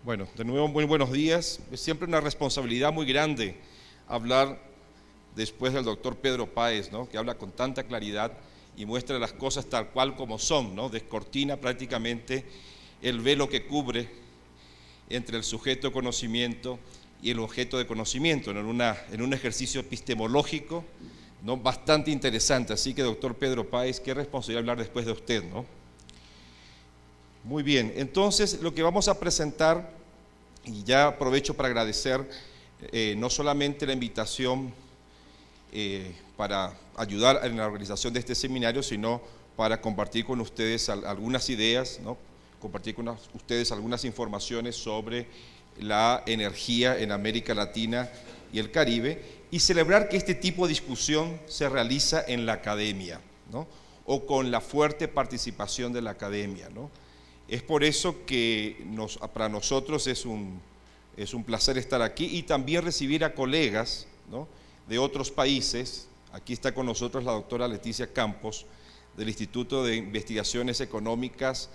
Bueno, de nuevo muy buenos días. Es siempre una responsabilidad muy grande hablar después del doctor Pedro Páez, ¿no? Que habla con tanta claridad y muestra las cosas tal cual como son, ¿no? Descortina prácticamente el velo que cubre entre el sujeto de conocimiento y el objeto de conocimiento, ¿no? en un ejercicio epistemológico, ¿no? Bastante interesante. Así que, doctor Pedro Páez, qué responsabilidad hablar después de usted, ¿no? Muy bien, entonces lo que vamos a presentar, y ya aprovecho para agradecer no solamente la invitación para ayudar en la organización de este seminario, sino para compartir con ustedes algunas ideas, ¿no? Compartir con ustedes algunas informaciones sobre la energía en América Latina y el Caribe, y celebrar que este tipo de discusión se realiza en la academia, ¿no? O con la fuerte participación de la academia, ¿no? Es por eso que para nosotros es un placer estar aquí y también recibir a colegas, ¿no? De otros países. Aquí está con nosotros la doctora Leticia Campos, del Instituto de Investigaciones Económicas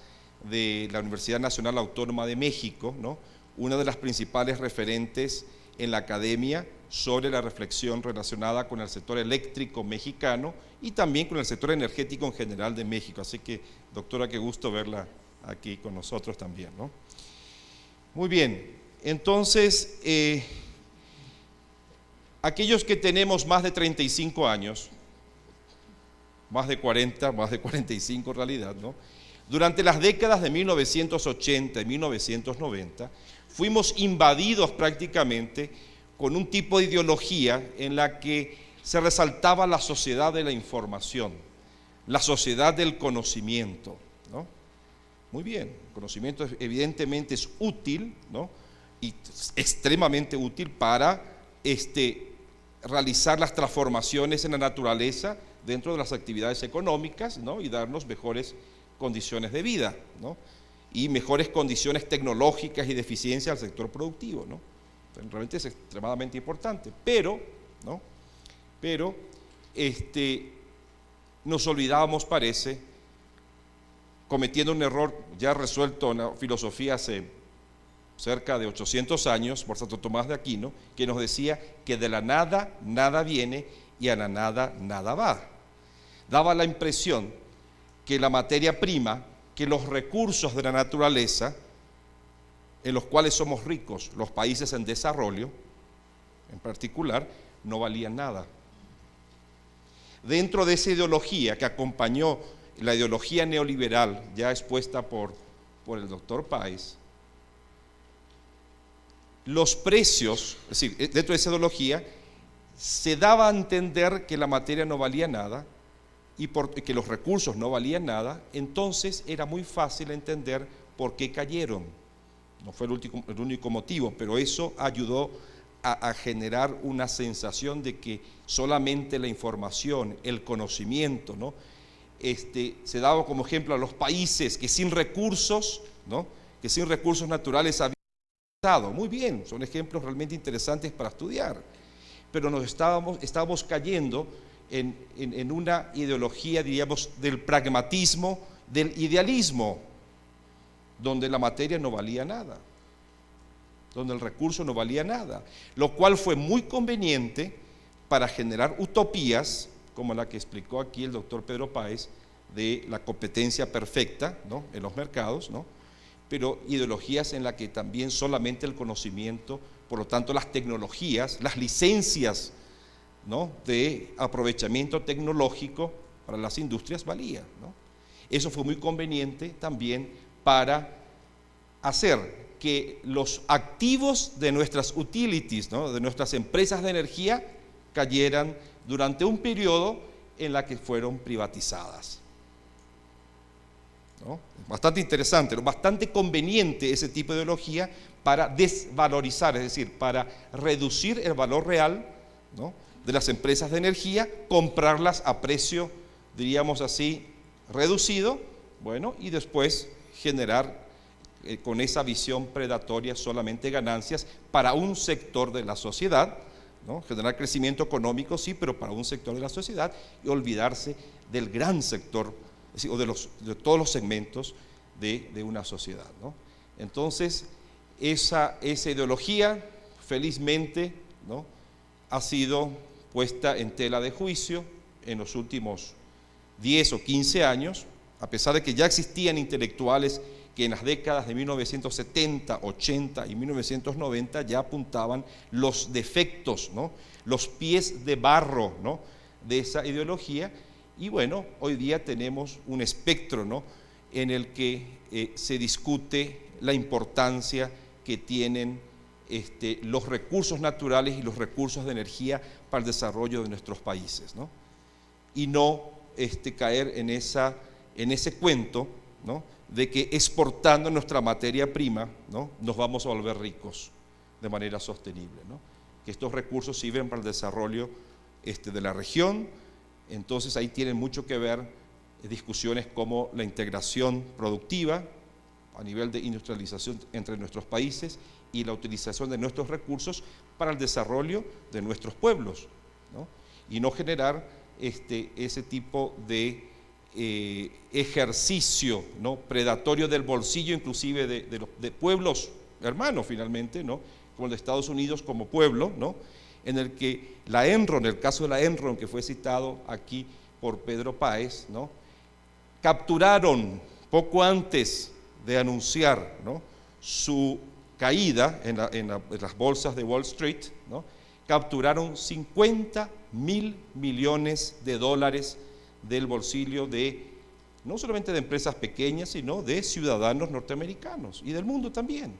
de la Universidad Nacional Autónoma de México, ¿no? Una de las principales referentes en la academia sobre la reflexión relacionada con el sector eléctrico mexicano y también con el sector energético en general de México. Así que, doctora, qué gusto verla aquí con nosotros también, ¿no? Muy bien, entonces, aquellos que tenemos más de 35 años, más de 40, más de 45 en realidad, ¿no? Durante las décadas de 1980 y 1990, fuimos invadidos prácticamente con un tipo de ideología en la que se resaltaba la sociedad de la información, la sociedad del conocimiento, ¿no? Muy bien, el conocimiento evidentemente es útil, ¿no? Y extremadamente útil para realizar las transformaciones en la naturaleza dentro de las actividades económicas, ¿no? Y darnos mejores condiciones de vida, ¿no? Y mejores condiciones tecnológicas y de eficiencia al sector productivo, ¿no? Entonces, realmente es extremadamente importante, pero, ¿no? Pero nos olvidábamos, parece, cometiendo un error ya resuelto en la filosofía hace cerca de 800 años, por Santo Tomás de Aquino, que nos decía que de la nada, nada viene y a la nada, nada va. Daba la impresión que la materia prima, que los recursos de la naturaleza, en los cuales somos ricos, los países en desarrollo, en particular, no valían nada. Dentro de esa ideología que acompañó la ideología neoliberal ya expuesta por el doctor Páez, los precios, es decir, dentro de esa ideología, se daba a entender que la materia no valía nada y que los recursos no valían nada. Entonces era muy fácil entender por qué cayeron. No fue el único motivo, pero eso ayudó a generar una sensación de que solamente la información, el conocimiento, ¿no? Se daba como ejemplo a los países que sin recursos, ¿no? Que sin recursos naturales habían estado. Muy bien, son ejemplos realmente interesantes para estudiar, pero estábamos cayendo en una ideología, diríamos, del pragmatismo, del idealismo, donde la materia no valía nada, donde el recurso no valía nada, lo cual fue muy conveniente para generar utopías, como la que explicó aquí el doctor Pedro Páez, de la competencia perfecta, ¿no? En los mercados, ¿no? Pero ideologías en las que también solamente el conocimiento, por lo tanto las tecnologías, las licencias, ¿no? De aprovechamiento tecnológico para las industrias valía, ¿no? Eso fue muy conveniente también para hacer que los activos de nuestras utilities, ¿no? De nuestras empresas de energía cayeran durante un periodo en la que fueron privatizadas, ¿no? Bastante interesante, ¿no? Bastante conveniente ese tipo de ideología para desvalorizar, es decir, para reducir el valor real, ¿no? De las empresas de energía, comprarlas a precio, diríamos así, reducido, bueno, y después generar con esa visión predatoria solamente ganancias para un sector de la sociedad, ¿no? Generar crecimiento económico, sí, pero para un sector de la sociedad, y olvidarse del gran sector, o de todos los segmentos de una sociedad, ¿no? Entonces, esa ideología, felizmente, ¿no?, ha sido puesta en tela de juicio en los últimos 10 o 15 años, a pesar de que ya existían intelectuales que en las décadas de 1970, 80 y 1990 ya apuntaban los defectos, ¿no?, los pies de barro, ¿no?, de esa ideología. Y bueno, hoy día tenemos un espectro, ¿no?, en el que se discute la importancia que tienen los recursos naturales y los recursos de energía para el desarrollo de nuestros países, ¿no? Y no caer en ese cuento, ¿no?, de que exportando nuestra materia prima, ¿no?, nos vamos a volver ricos de manera sostenible, ¿no? Que estos recursos sirven para el desarrollo de la región. Entonces ahí tienen mucho que ver discusiones como la integración productiva a nivel de industrialización entre nuestros países y la utilización de nuestros recursos para el desarrollo de nuestros pueblos, ¿no? Y no generar ese tipo de ejercicio, ¿no?, predatorio del bolsillo, inclusive de pueblos hermanos finalmente, ¿no?, como el de Estados Unidos como pueblo, ¿no?, en el que la Enron, el caso de la Enron que fue citado aquí por Pedro Páez, ¿no?, capturaron poco antes de anunciar, ¿no?, su caída en las bolsas de Wall Street, ¿no?, capturaron $50.000 millones del bolsillo de, no solamente de empresas pequeñas, sino de ciudadanos norteamericanos y del mundo también,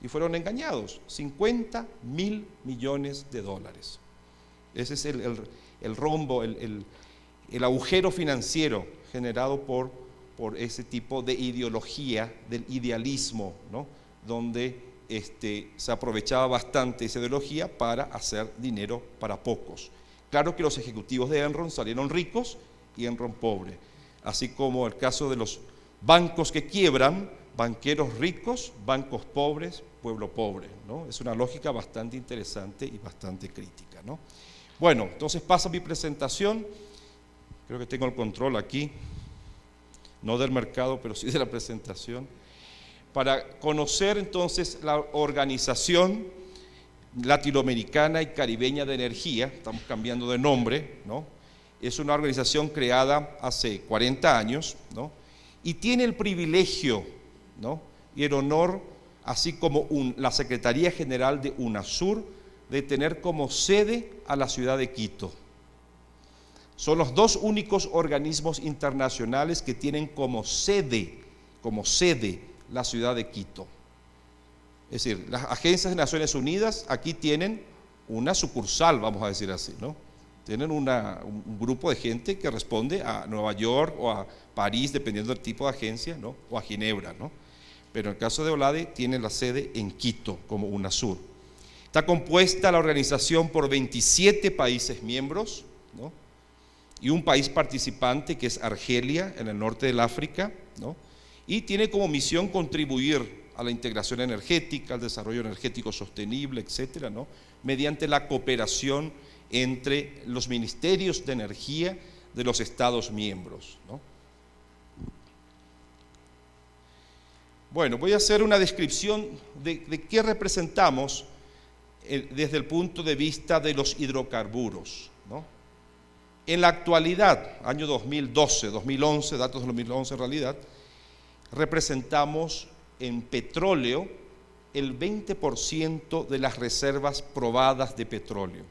y fueron engañados. $50.000 millones. Ese es el rombo, el agujero financiero generado por ese tipo de ideología, del idealismo, ¿no?, donde se aprovechaba bastante esa ideología para hacer dinero para pocos. Claro que los ejecutivos de Enron salieron ricos y Enron pobre, así como el caso de los bancos que quiebran, banqueros ricos, bancos pobres, pueblo pobre, ¿no? Es una lógica bastante interesante y bastante crítica, ¿no? Bueno, entonces paso a mi presentación. Creo que tengo el control aquí, no del mercado, pero sí de la presentación. Para conocer entonces la Organización Latinoamericana y Caribeña de Energía, estamos cambiando de nombre, ¿no? Es una organización creada hace 40 años, ¿no?, y tiene el privilegio, ¿no?, y el honor, así como la Secretaría General de UNASUR, de tener como sede a la ciudad de Quito. Son los dos únicos organismos internacionales que tienen como sede la ciudad de Quito. Es decir, las agencias de Naciones Unidas aquí tienen una sucursal, vamos a decir así, ¿no? Tienen un grupo de gente que responde a Nueva York o a París, dependiendo del tipo de agencia, ¿no?, o a Ginebra, ¿no? Pero en el caso de OLADE tiene la sede en Quito como UNASUR. Está compuesta la organización por 27 países miembros, ¿no?, y un país participante que es Argelia, en el norte del África, ¿no?, y tiene como misión contribuir a la integración energética, al desarrollo energético sostenible, etcétera, ¿no?, mediante la cooperación entre los ministerios de energía de los Estados miembros, ¿no? Bueno, voy a hacer una descripción de qué representamos desde el punto de vista de los hidrocarburos, ¿no? En la actualidad, año 2012, 2011, datos de 2011 en realidad, representamos en petróleo el 20% de las reservas probadas de petróleo,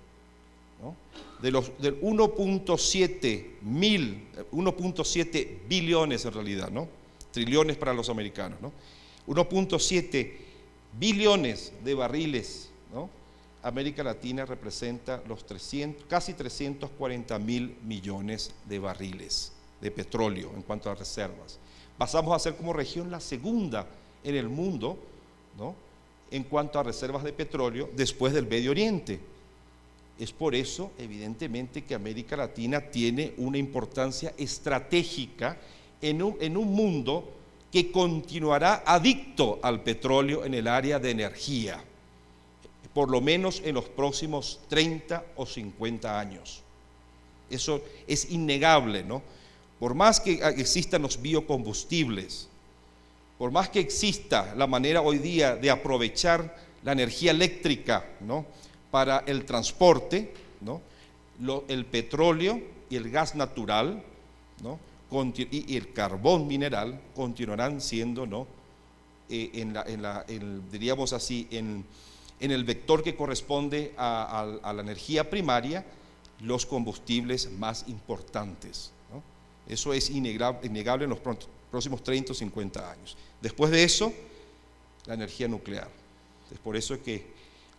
¿no? Del 1.7 billones en realidad, ¿no?, trillones para los americanos, ¿no?, 1.7 billones de barriles, ¿no?, América Latina representa casi 340.000 millones de barriles de petróleo en cuanto a reservas. Pasamos a ser como región la segunda en el mundo, ¿no?, en cuanto a reservas de petróleo después del Medio Oriente. Es por eso, evidentemente, que América Latina tiene una importancia estratégica en un mundo que continuará adicto al petróleo en el área de energía, por lo menos en los próximos 30 o 50 años. Eso es innegable, ¿no? Por más que existan los biocombustibles, por más que exista la manera hoy día de aprovechar la energía eléctrica, ¿no?, para el transporte, ¿no?, el petróleo y el gas natural, ¿no?, y el carbón mineral continuarán siendo, ¿no?, diríamos así, en el vector que corresponde a la energía primaria, los combustibles más importantes, ¿no? Eso es innegable en los próximos 30 o 50 años. Después de eso, la energía nuclear. Es por eso que,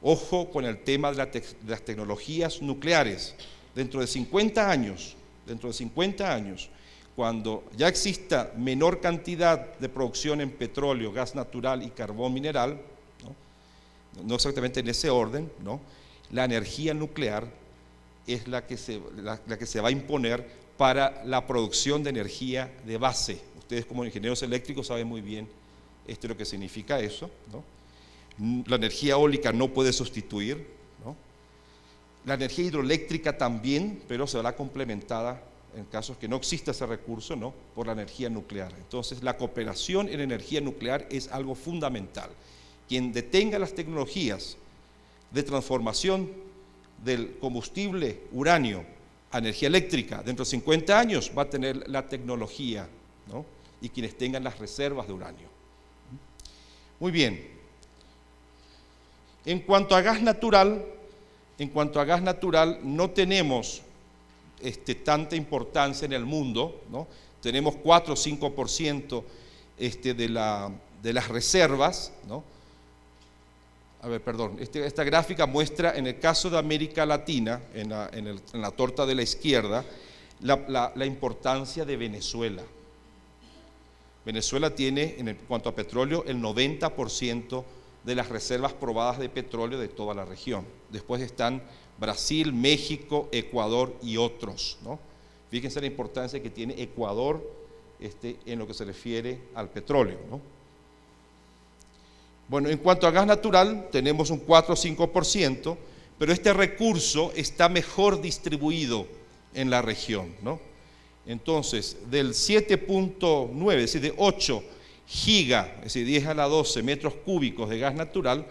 ojo con el tema de las tecnologías nucleares. Dentro de 50 años, cuando ya exista menor cantidad de producción en petróleo, gas natural y carbón mineral, no exactamente en ese orden, ¿no?, la energía nuclear es la que se va a imponer para la producción de energía de base. Ustedes como ingenieros eléctricos saben muy bien lo que significa eso, ¿no? La energía eólica no puede sustituir, ¿no? La energía hidroeléctrica también, pero se verá complementada en casos que no exista ese recurso, ¿no?, por la energía nuclear. Entonces, la cooperación en energía nuclear es algo fundamental. Quien detenga las tecnologías de transformación del combustible uranio a energía eléctrica dentro de 50 años va a tener la tecnología, ¿no?, y quienes tengan las reservas de uranio. Muy bien. En cuanto a gas natural, no tenemos tanta importancia en el mundo, ¿no? Tenemos 4 o 5% de las reservas, ¿no? Esta gráfica muestra, en el caso de América Latina, en la torta de la izquierda, la importancia de Venezuela. Venezuela tiene, en cuanto a petróleo, el 90% de las reservas probadas de petróleo de toda la región. Después están Brasil, México, Ecuador y otros, ¿no? Fíjense la importancia que tiene Ecuador en lo que se refiere al petróleo, ¿no? Bueno, en cuanto a gas natural, tenemos un 4 o 5%, pero este recurso está mejor distribuido en la región, ¿no? Entonces, del 7.9, es decir, de 8 giga, es decir, 10 a la 12 metros cúbicos de gas natural,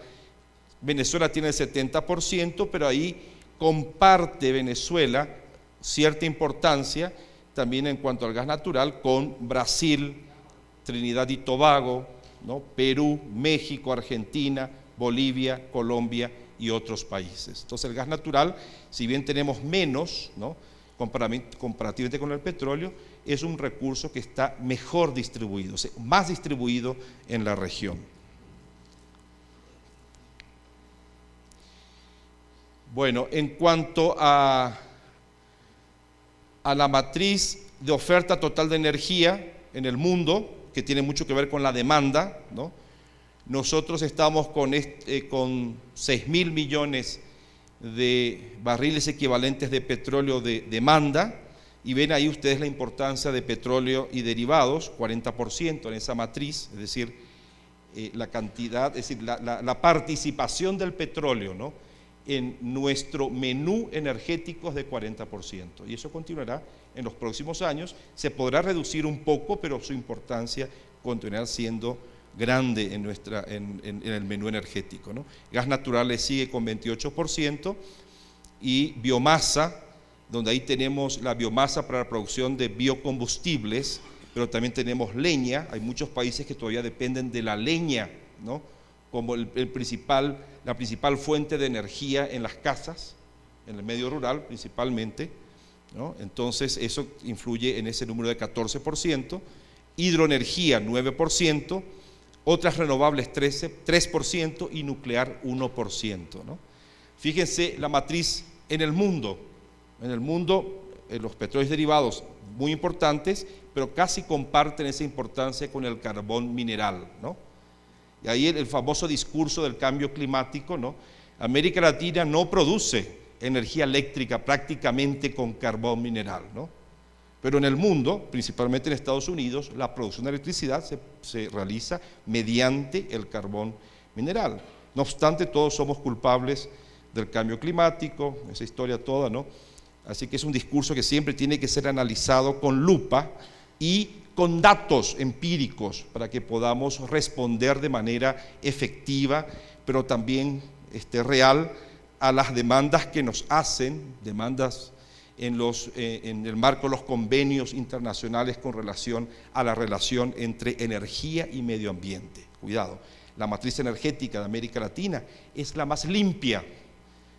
Venezuela tiene el 70%, pero ahí comparte Venezuela cierta importancia también en cuanto al gas natural con Brasil, Trinidad y Tobago, ¿no?, Perú, México, Argentina, Bolivia, Colombia y otros países. Entonces el gas natural, si bien tenemos menos, ¿no?, comparativamente con el petróleo, es un recurso que está mejor distribuido, o sea, más distribuido en la región. Bueno, en cuanto a la matriz de oferta total de energía en el mundo, que tiene mucho que ver con la demanda, ¿no?, nosotros estamos con 6.000 millones de barriles equivalentes de petróleo de demanda, y ven ahí ustedes la importancia de petróleo y derivados, 40% en esa matriz, es decir, la cantidad, es decir, la participación del petróleo, ¿no?, en nuestro menú energético es de 40%, y eso continuará en los próximos años. Se podrá reducir un poco, pero su importancia continuará siendo grande en el menú energético, ¿no? Gas natural le sigue con 28%, y biomasa, donde ahí tenemos la biomasa para la producción de biocombustibles, pero también tenemos leña. Hay muchos países que todavía dependen de la leña, ¿no?, como la principal fuente de energía en las casas, en el medio rural principalmente, ¿no? Entonces eso influye en ese número de 14%, hidroenergía 9%, otras renovables 3% y nuclear 1%, ¿no? Fíjense la matriz en el mundo, los petróleos derivados muy importantes, pero casi comparten esa importancia con el carbón mineral, ¿no? Y ahí el famoso discurso del cambio climático, ¿no? América Latina no produce energía eléctrica prácticamente con carbón mineral, ¿no? Pero en el mundo, principalmente en Estados Unidos, la producción de electricidad se realiza mediante el carbón mineral. No obstante, todos somos culpables del cambio climático, esa historia toda, ¿no? Así que es un discurso que siempre tiene que ser analizado con lupa y con datos empíricos para que podamos responder de manera efectiva, pero también real, a las demandas que nos hacen, demandas en el marco de los convenios internacionales con relación a la relación entre energía y medio ambiente. Cuidado, la matriz energética de América Latina es la más limpia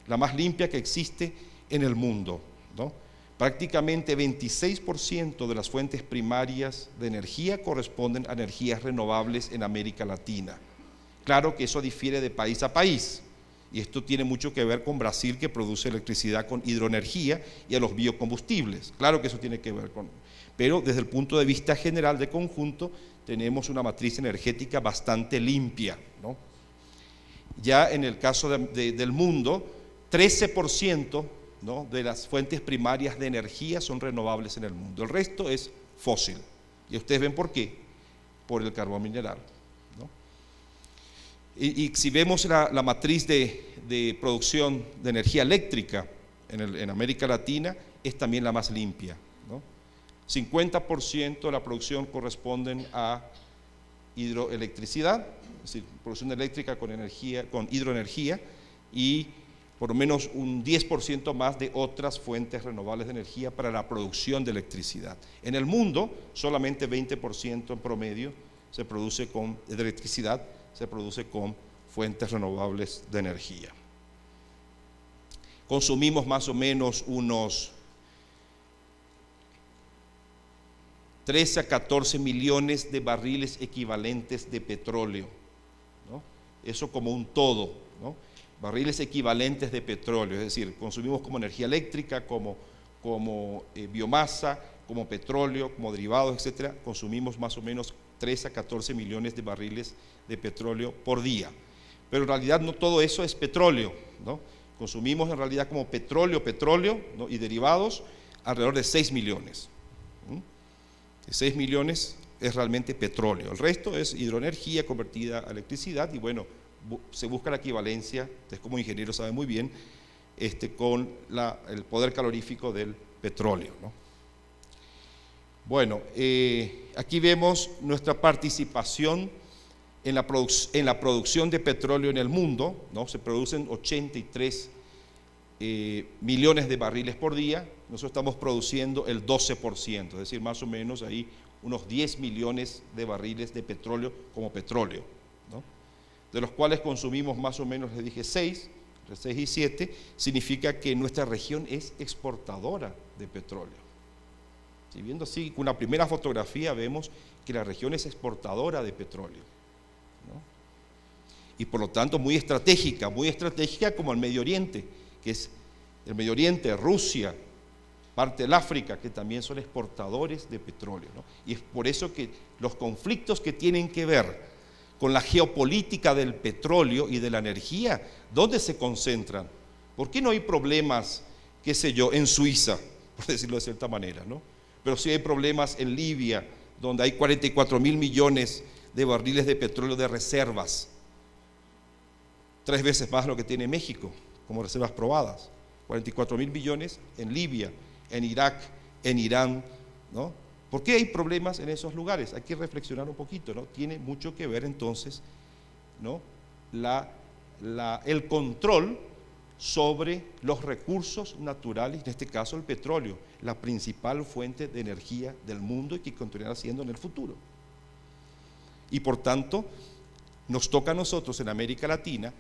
que existe en el mundo, ¿no? Prácticamente 26% de las fuentes primarias de energía corresponden a energías renovables en América Latina. Claro que eso difiere de país a país, y esto tiene mucho que ver con Brasil, que produce electricidad con hidroenergía, y a los biocombustibles. Claro que eso tiene que ver con... Pero desde el punto de vista general de conjunto, tenemos una matriz energética bastante limpia, ¿no? Ya en el caso del mundo, 13%, ¿no?, de las fuentes primarias de energía son renovables en el mundo. El resto es fósil. Y ustedes ven por qué. Por el carbón mineral, ¿no? Y si vemos la matriz de producción de energía eléctrica en América Latina, es también la más limpia, ¿no? 50% de la producción corresponden a hidroelectricidad, es decir, producción eléctrica con hidroenergía, y por lo menos un 10% más de otras fuentes renovables de energía para la producción de electricidad. En el mundo, solamente 20% en promedio de electricidad se produce con fuentes renovables de energía. Consumimos más o menos unos 13 a 14 millones de barriles equivalentes de petróleo, ¿no? Eso como un todo, ¿no? Barriles equivalentes de petróleo, es decir, consumimos como energía eléctrica, como biomasa, como petróleo, como derivados, etcétera, consumimos más o menos 13 a 14 millones de barriles de petróleo por día. Pero en realidad no todo eso es petróleo, ¿no? Consumimos en realidad como petróleo, ¿no?, y derivados alrededor de 6 millones. 6 millones es realmente petróleo. El resto es hidroenergía convertida a electricidad y bueno, se busca la equivalencia, ustedes como ingenieros saben muy bien, con el poder calorífico del petróleo, ¿no? Bueno, aquí vemos nuestra participación en la producción de petróleo en el mundo, ¿no? Se producen 83 millones de barriles por día, nosotros estamos produciendo el 12%, es decir, más o menos ahí unos 10 millones de barriles de petróleo como petróleo, ¿no? De los cuales consumimos más o menos, les dije, 6 y 7, significa que nuestra región es exportadora de petróleo. Si viendo así, con una primera fotografía vemos que la región es exportadora de petróleo, ¿no? Y por lo tanto muy estratégica como el Medio Oriente, que es el Medio Oriente, Rusia, parte del África, que también son exportadores de petróleo, ¿no? Y es por eso que los conflictos que tienen que ver con la geopolítica del petróleo y de la energía, ¿dónde se concentran? ¿Por qué no hay problemas, qué sé yo, en Suiza, por decirlo de cierta manera, ¿no? Pero sí hay problemas en Libia, donde hay 44.000 millones de barriles de petróleo de reservas, 3 veces más lo que tiene México como reservas probadas, 44.000 millones en Libia, en Irak, en Irán, ¿no? ¿Por qué hay problemas en esos lugares? Hay que reflexionar un poquito, ¿no? Tiene mucho que ver entonces, ¿no?, el control sobre los recursos naturales, en este caso el petróleo, la principal fuente de energía del mundo y que continuará siendo en el futuro. Y por tanto, nos toca a nosotros en América Latina,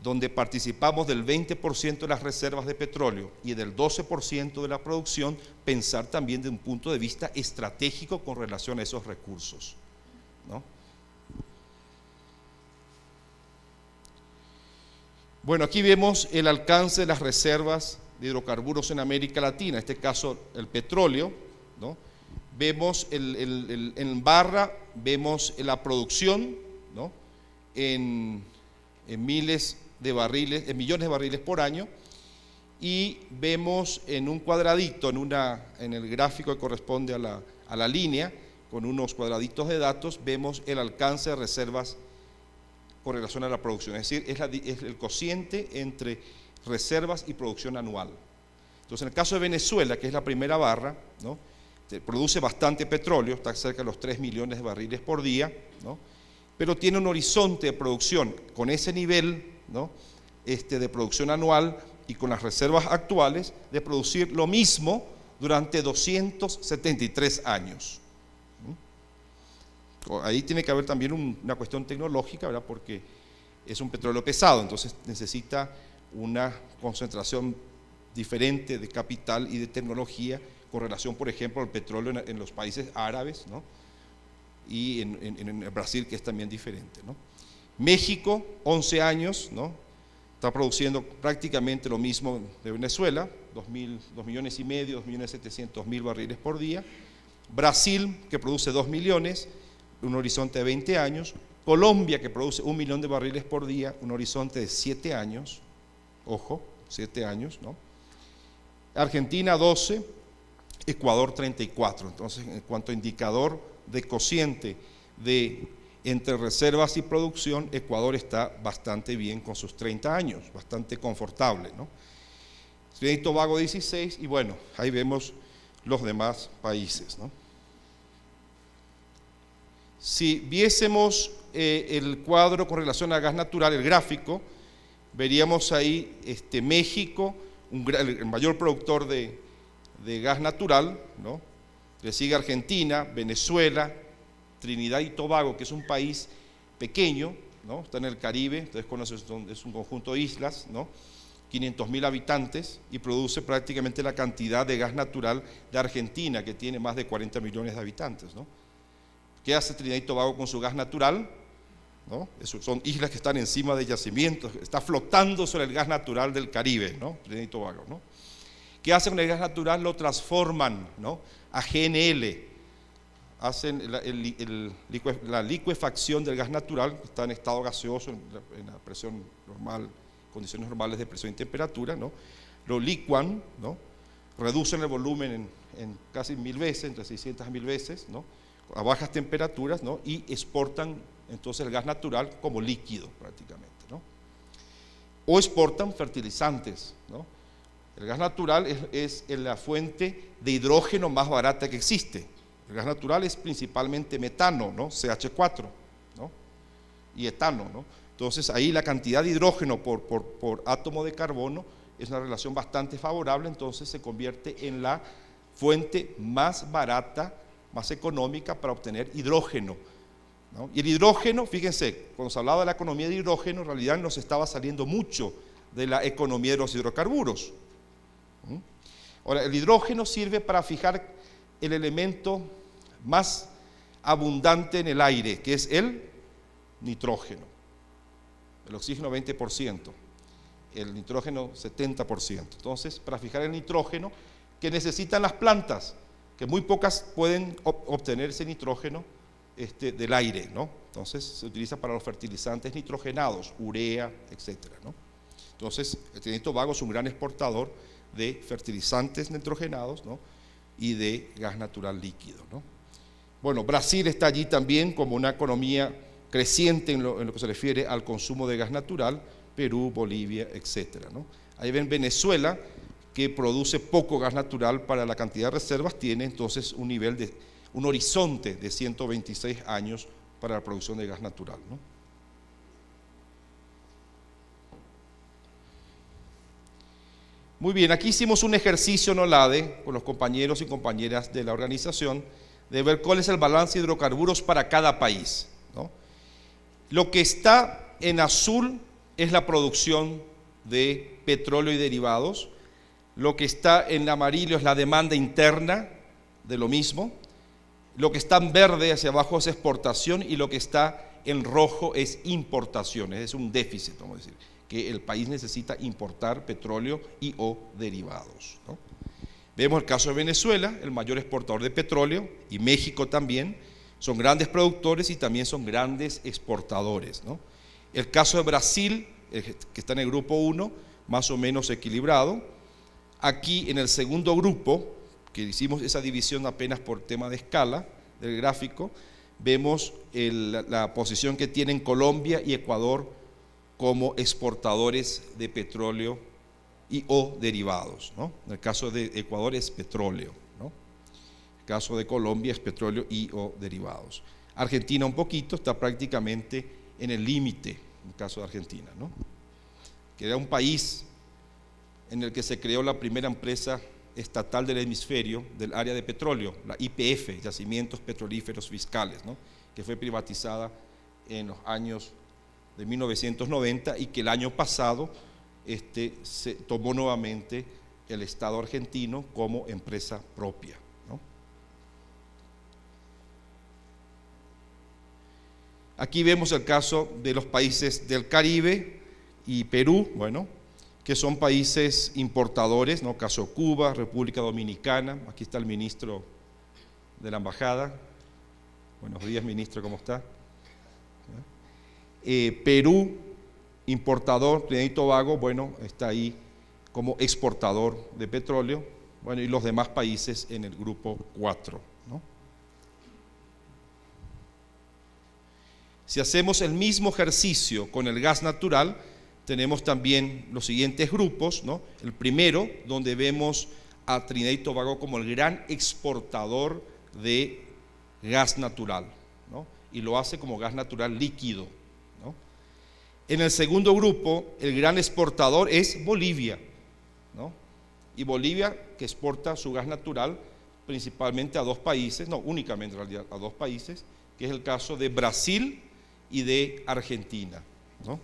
donde participamos del 20% de las reservas de petróleo y del 12% de la producción, pensar también de un punto de vista estratégico con relación a esos recursos, ¿no? Bueno, aquí vemos el alcance de las reservas de hidrocarburos en América Latina, en este caso el petróleo, ¿no? Vemos en barra, vemos la producción, ¿no?, en miles de barriles, en millones de barriles por año, y vemos en un cuadradito, en el gráfico que corresponde a la línea, con unos cuadraditos de datos, vemos el alcance de reservas con relación a la producción, es decir, es el cociente entre reservas y producción anual. Entonces, en el caso de Venezuela, que es la primera barra, ¿no?, produce bastante petróleo, está cerca de los 3 millones de barriles por día, ¿no? Pero tiene un horizonte de producción con ese nivel, ¿no? De producción anual y con las reservas actuales de producir lo mismo durante 273 años. Ahí tiene que haber también una cuestión tecnológica, ¿verdad? Porque es un petróleo pesado, entonces necesita una concentración diferente de capital y de tecnología con relación, por ejemplo, al petróleo en los países árabes, ¿no? Y en Brasil, que es también diferente, ¿no? México, 11 años, ¿no? Está produciendo prácticamente lo mismo de Venezuela, 2 millones y medio, 2.700.000 barriles por día. Brasil, que produce 2 millones, un horizonte de 20 años. Colombia, que produce 1 millón de barriles por día, un horizonte de 7 años. Ojo, 7 años, ¿no? Argentina, 12. Ecuador, 34. Entonces, en cuanto a indicador de cociente entre reservas y producción, Ecuador está bastante bien con sus 30 años, bastante confortable, ¿no? Trinidad y Tobago, 16, y bueno, ahí vemos los demás países, ¿no? Si viésemos el cuadro con relación al gas natural, el gráfico, veríamos ahí México, el mayor productor de gas natural, ¿no? Le sigue Argentina, Venezuela, Trinidad y Tobago, que es un país pequeño, ¿no? Está en el Caribe, entonces es un conjunto de islas, ¿no? 500.000 habitantes y produce prácticamente la cantidad de gas natural de Argentina, que tiene más de 40 millones de habitantes, ¿no? ¿Qué hace Trinidad y Tobago con su gas natural? ¿No? Son islas que están encima de yacimientos, está flotando sobre el gas natural del Caribe, ¿no? Trinidad y Tobago, ¿no? ¿Qué hacen con el gas natural? Lo transforman, ¿no? A GNL, hacen la licuefacción del gas natural, que está en estado gaseoso, en la presión normal, condiciones normales de presión y temperatura, ¿no? Lo licuan, ¿no? Reducen el volumen en casi 1000 veces, entre 600 a 1000 veces, ¿no? A bajas temperaturas, ¿no? Y exportan entonces el gas natural como líquido prácticamente, ¿no? O exportan fertilizantes, ¿no? El gas natural es la fuente de hidrógeno más barata que existe. El gas natural es principalmente metano, ¿no? CH4, ¿no? Y etano, ¿no? Entonces ahí la cantidad de hidrógeno por átomo de carbono es una relación bastante favorable, entonces se convierte en la fuente más barata, más económica para obtener hidrógeno, ¿no? Y el hidrógeno, fíjense, cuando se hablaba de la economía de hidrógeno, en realidad nos estaba saliendo mucho de la economía de los hidrocarburos. Ahora, el hidrógeno sirve para fijar el elemento más abundante en el aire, que es el nitrógeno. El oxígeno 20%, el nitrógeno 70%. Entonces, para fijar el nitrógeno que necesitan las plantas, que muy pocas pueden obtener ese nitrógeno del aire, ¿no? Entonces, se utiliza para los fertilizantes nitrogenados, urea, etcétera, ¿no? Entonces, el Trinidad y Tobago es un gran exportador de fertilizantes nitrogenados, ¿no? Y de gas natural líquido, ¿no? Bueno, Brasil está allí también como una economía creciente en lo que se refiere al consumo de gas natural, Perú, Bolivia, etcétera, ¿no? Ahí ven Venezuela, que produce poco gas natural para la cantidad de reservas, tiene entonces un horizonte de 126 años para la producción de gas natural, ¿no? Muy bien, aquí hicimos un ejercicio en OLADE con los compañeros y compañeras de la organización de ver cuál es el balance de hidrocarburos para cada país, ¿no? Lo que está en azul es la producción de petróleo y derivados, lo que está en amarillo es la demanda interna de lo mismo, lo que está en verde hacia abajo es exportación y lo que está en rojo es importación, es un déficit, vamos a decir, que el país necesita importar petróleo y o derivados, ¿no? Vemos el caso de Venezuela, el mayor exportador de petróleo, y México también, son grandes productores y también son grandes exportadores, ¿no? El caso de Brasil, que está en el grupo 1, más o menos equilibrado. Aquí en el segundo grupo, que hicimos esa división apenas por tema de escala del gráfico, vemos la posición que tienen Colombia y Ecuador como exportadores de petróleo y o derivados, ¿no? En el caso de Ecuador es petróleo, ¿no? El caso de Colombia es petróleo y o derivados. Argentina un poquito, está prácticamente en el límite, en el caso de Argentina, ¿no? Que era un país en el que se creó la primera empresa estatal del hemisferio del área de petróleo, la YPF, Yacimientos Petrolíferos Fiscales, ¿no? Que fue privatizada en los años de 1990 y que el año pasado se tomó nuevamente el Estado argentino como empresa propia, ¿no? Aquí vemos el caso de los países del Caribe y Perú, bueno, que son países importadores, ¿no? Caso Cuba, República Dominicana. Aquí está el ministro de la embajada. Buenos días, ministro, ¿cómo está? Perú, importador. Trinidad y Tobago, bueno, está ahí como exportador de petróleo. Bueno, y los demás países en el grupo 4, ¿no? Si hacemos el mismo ejercicio con el gas natural, tenemos también los siguientes grupos, ¿no? El primero, donde vemos a Trinidad y Tobago como el gran exportador de gas natural, ¿no? Y lo hace como gas natural líquido, ¿no? En el segundo grupo, el gran exportador es Bolivia, ¿no? Y Bolivia, que exporta su gas natural principalmente a dos países, no únicamente en realidad a dos países, que es el caso de Brasil y de Argentina, ¿no?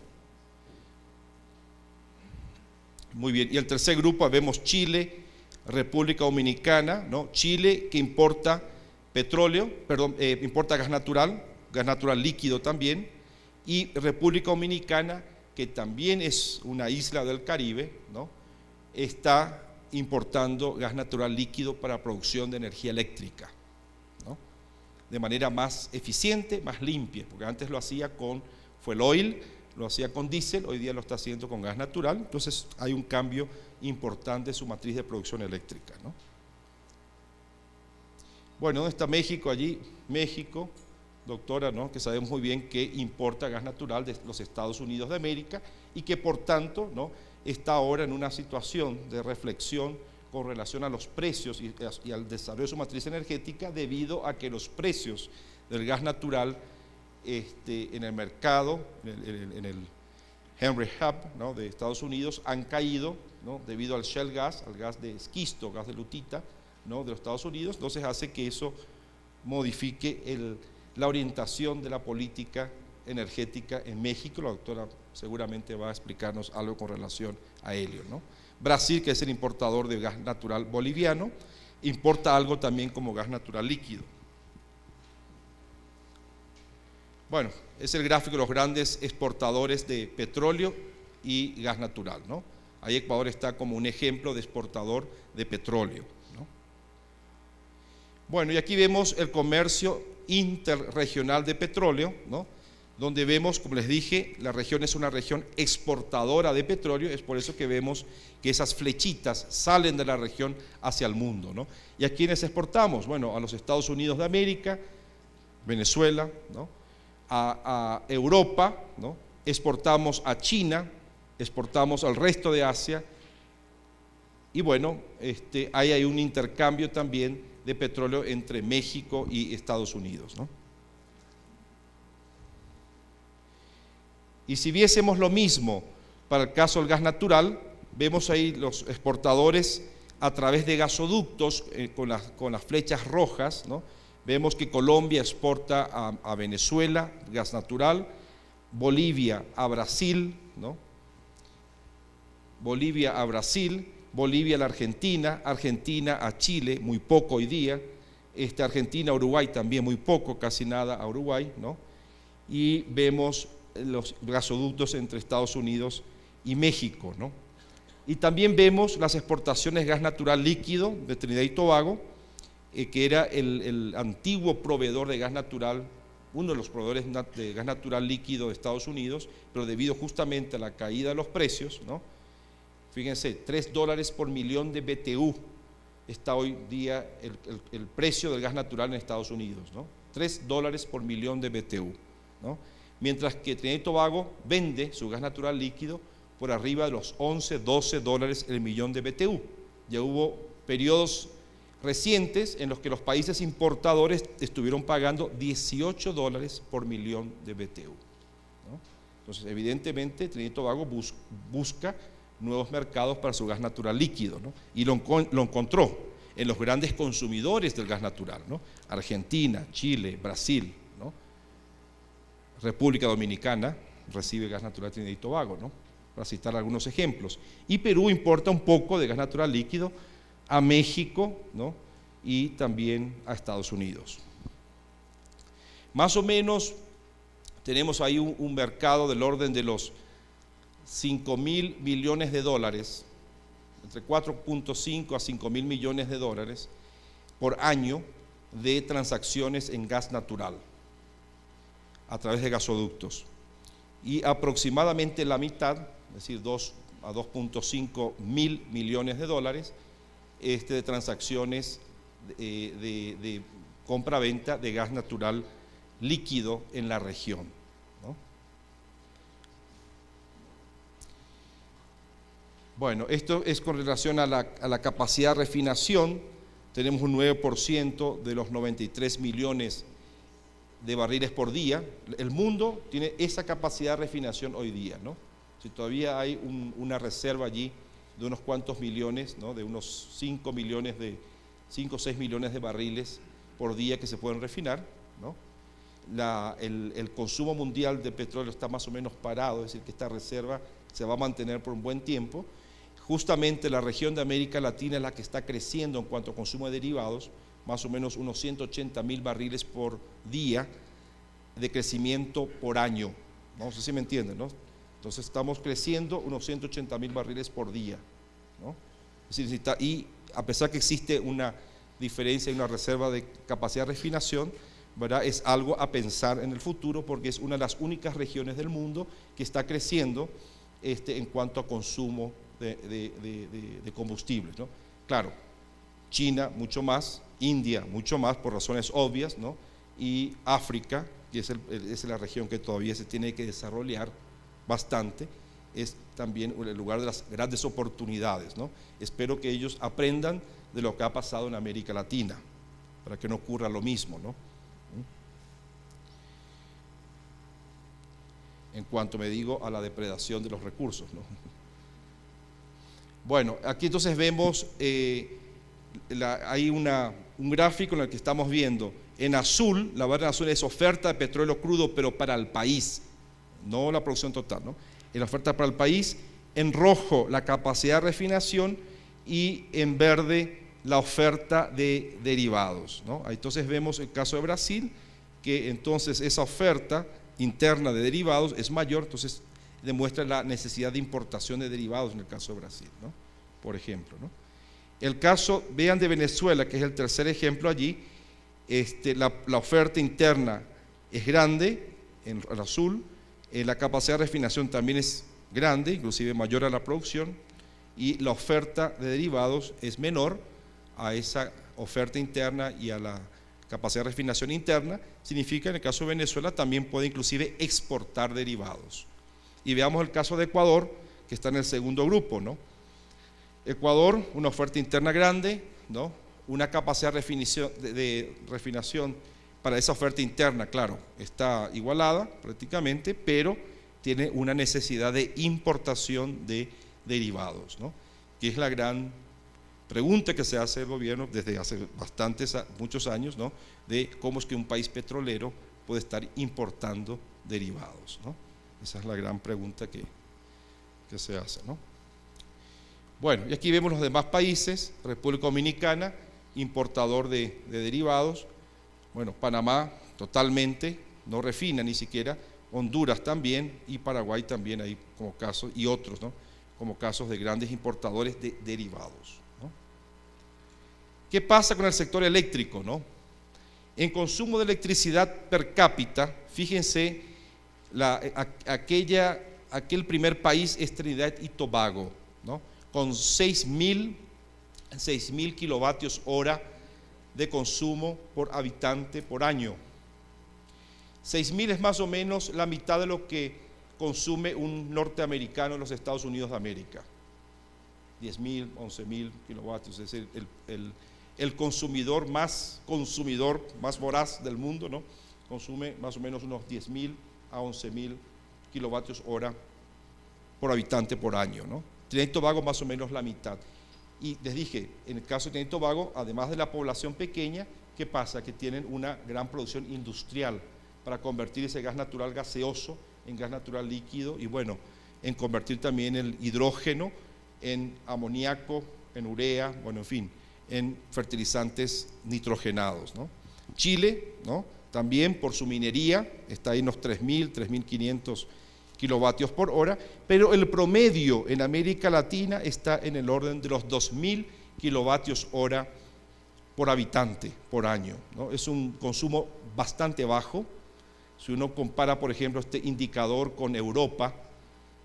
Muy bien, y el tercer grupo vemos Chile, República Dominicana, ¿no? Chile, que importa petróleo, importa gas natural líquido también, y República Dominicana, que también es una isla del Caribe, ¿no? Está importando gas natural líquido para producción de energía eléctrica, ¿no? De manera más eficiente, más limpia, porque antes lo hacía con fuel oil, lo hacía con diésel, hoy día lo está haciendo con gas natural. Entonces hay un cambio importante en su matriz de producción eléctrica, ¿no? Bueno, ¿dónde está México? Allí, México, doctora, ¿no? Que sabemos muy bien que importa gas natural de los Estados Unidos de América y que por tanto, ¿no? Está ahora en una situación de reflexión con relación a los precios y al desarrollo de su matriz energética, debido a que los precios del gas natural en el mercado, en el Henry Hub, ¿no? De Estados Unidos han caído, ¿no? Debido al shale gas, al gas de esquisto, gas de lutita, ¿no? De los Estados Unidos. Entonces hace que eso modifique la orientación de la política energética en México. La doctora seguramente va a explicarnos algo con relación a ello, ¿no? Brasil, que es el importador de gas natural boliviano, importa algo también como gas natural líquido. Bueno, es el gráfico de los grandes exportadores de petróleo y gas natural, ¿no? Ahí Ecuador está como un ejemplo de exportador de petróleo, ¿no? Bueno, y aquí vemos el comercio interregional de petróleo, ¿no? Donde vemos, como les dije, la región es una región exportadora de petróleo, es por eso que vemos que esas flechitas salen de la región hacia el mundo, ¿no? ¿Y a quiénes exportamos? Bueno, a los Estados Unidos de América, Venezuela, ¿no? A Europa, ¿no? Exportamos a China, exportamos al resto de Asia, y bueno, ahí hay un intercambio también de petróleo entre México y Estados Unidos, ¿no? Y si viésemos lo mismo para el caso del gas natural, vemos ahí los exportadores a través de gasoductos con las flechas rojas, ¿no? Vemos que Colombia exporta a Venezuela gas natural, Bolivia a Brasil, ¿no? Bolivia a Brasil, Bolivia a la Argentina, Argentina a Chile, muy poco hoy día, Argentina a Uruguay también muy poco, casi nada a Uruguay, ¿no? Y vemos los gasoductos entre Estados Unidos y México, ¿no? Y también vemos las exportaciones de gas natural líquido de Trinidad y Tobago, que era el antiguo proveedor de gas natural, uno de los proveedores de gas natural líquido de Estados Unidos, pero debido justamente a la caída de los precios, ¿no? Fíjense, $3 por millón de BTU está hoy día el precio del gas natural en Estados Unidos, ¿no? $3 por millón de BTU, ¿no? Mientras que Trinidad y Tobago vende su gas natural líquido por arriba de los $11, $12 el millón de BTU. Ya hubo periodos recientes en los que los países importadores estuvieron pagando $18 por millón de BTU, ¿no? Entonces, evidentemente, Trinidad y Tobago busca nuevos mercados para su gas natural líquido, ¿no? Y lo encontró en los grandes consumidores del gas natural, ¿no? Argentina, Chile, Brasil, ¿no? República Dominicana recibe gas natural de Trinidad y Tobago, ¿no? Para citar algunos ejemplos. Y Perú importa un poco de gas natural líquido a México, ¿no? Y también a Estados Unidos. Más o menos tenemos ahí un mercado del orden de los 5.000 millones de dólares, entre 4.5 a 5.000 millones de dólares por año de transacciones en gas natural a través de gasoductos. Y aproximadamente la mitad, es decir, 2 a 2.5 mil millones de dólares de transacciones de compra-venta de gas natural líquido en la región, ¿no? Bueno, esto es con relación a la capacidad de refinación. Tenemos un 9% de los 93 millones de barriles por día. El mundo tiene esa capacidad de refinación hoy día, ¿no? Si todavía hay una reserva allí de unos cuantos millones, ¿no? De unos 5 o 6 millones de barriles por día que se pueden refinar, ¿no? El consumo mundial de petróleo está más o menos parado, es decir, que esta reserva se va a mantener por un buen tiempo. Justamente la región de América Latina es la que está creciendo en cuanto a consumo de derivados, más o menos unos 180.000 barriles por día de crecimiento por año. No sé si me entienden, ¿no? Entonces estamos creciendo unos 180.000 barriles por día, ¿no? Es decir, y a pesar que existe una diferencia y una reserva de capacidad de refinación, ¿verdad? Es algo a pensar en el futuro, porque es una de las únicas regiones del mundo que está creciendo en cuanto a consumo de combustibles, ¿no? Claro, China mucho más, India mucho más por razones obvias, ¿no? Y África, que es la región que todavía se tiene que desarrollar bastante, es también el lugar de las grandes oportunidades, ¿no? Espero que ellos aprendan de lo que ha pasado en América Latina, para que no ocurra lo mismo, ¿no? En cuanto me digo a la depredación de los recursos, ¿no? Bueno, aquí entonces vemos, hay un gráfico en el que estamos viendo, en azul, la barra azul es oferta de petróleo crudo, pero para el país, no la producción total, ¿no? En la oferta para el país, en rojo la capacidad de refinación y en verde la oferta de derivados, ¿no? Entonces vemos el caso de Brasil, que entonces esa oferta interna de derivados es mayor, entonces demuestra la necesidad de importación de derivados en el caso de Brasil, ¿no? Por ejemplo, ¿no? El caso, vean, de Venezuela, que es el tercer ejemplo allí, la oferta interna es grande, en el azul, la capacidad de refinación también es grande, inclusive mayor a la producción, y la oferta de derivados es menor a esa oferta interna y a la capacidad de refinación interna. Significa, en el caso de Venezuela, también puede inclusive exportar derivados. Y veamos el caso de Ecuador, que está en el segundo grupo, ¿no? Ecuador, una oferta interna grande, ¿no? Una capacidad de refinación para esa oferta interna, claro, está igualada prácticamente, pero tiene una necesidad de importación de derivados, ¿no? Que es la gran pregunta que se hace el gobierno desde hace muchos años, ¿no? De cómo es que un país petrolero puede estar importando derivados, ¿no? Esa es la gran pregunta que se hace, ¿no? Bueno, y aquí vemos los demás países. República Dominicana, importador de derivados. Bueno, Panamá totalmente, no refina ni siquiera. Honduras también, y Paraguay también ahí como casos, y otros, ¿no? Como casos de grandes importadores de derivados, ¿no? ¿Qué pasa con el sector eléctrico, no? En consumo de electricidad per cápita, fíjense, aquel primer país es Trinidad y Tobago, ¿no? Con 6.000 kilovatios hora de consumo por habitante por año. 6.000 es más o menos la mitad de lo que consume un norteamericano en los Estados Unidos de América. 10.000, 11.000 kilovatios, es decir, el consumidor más voraz del mundo, ¿no? Consume más o menos unos 10.000 a 11.000 kilovatios hora por habitante por año, ¿no? Trinidad y Tobago más o menos la mitad. Y les dije, en el caso de Trinidad y Tobago, además de la población pequeña, ¿qué pasa? Que tienen una gran producción industrial para convertir ese gas natural gaseoso en gas natural líquido y bueno, en convertir también el hidrógeno en amoníaco, en urea, bueno, en fin, en fertilizantes nitrogenados, ¿no? Chile, ¿no? También por su minería, está ahí en los 3.000, 3.500 kilovatios por hora, pero el promedio en América Latina está en el orden de los 2.000 kilovatios hora por habitante por año, ¿no? Es un consumo bastante bajo. Si uno compara, por ejemplo, este indicador con Europa,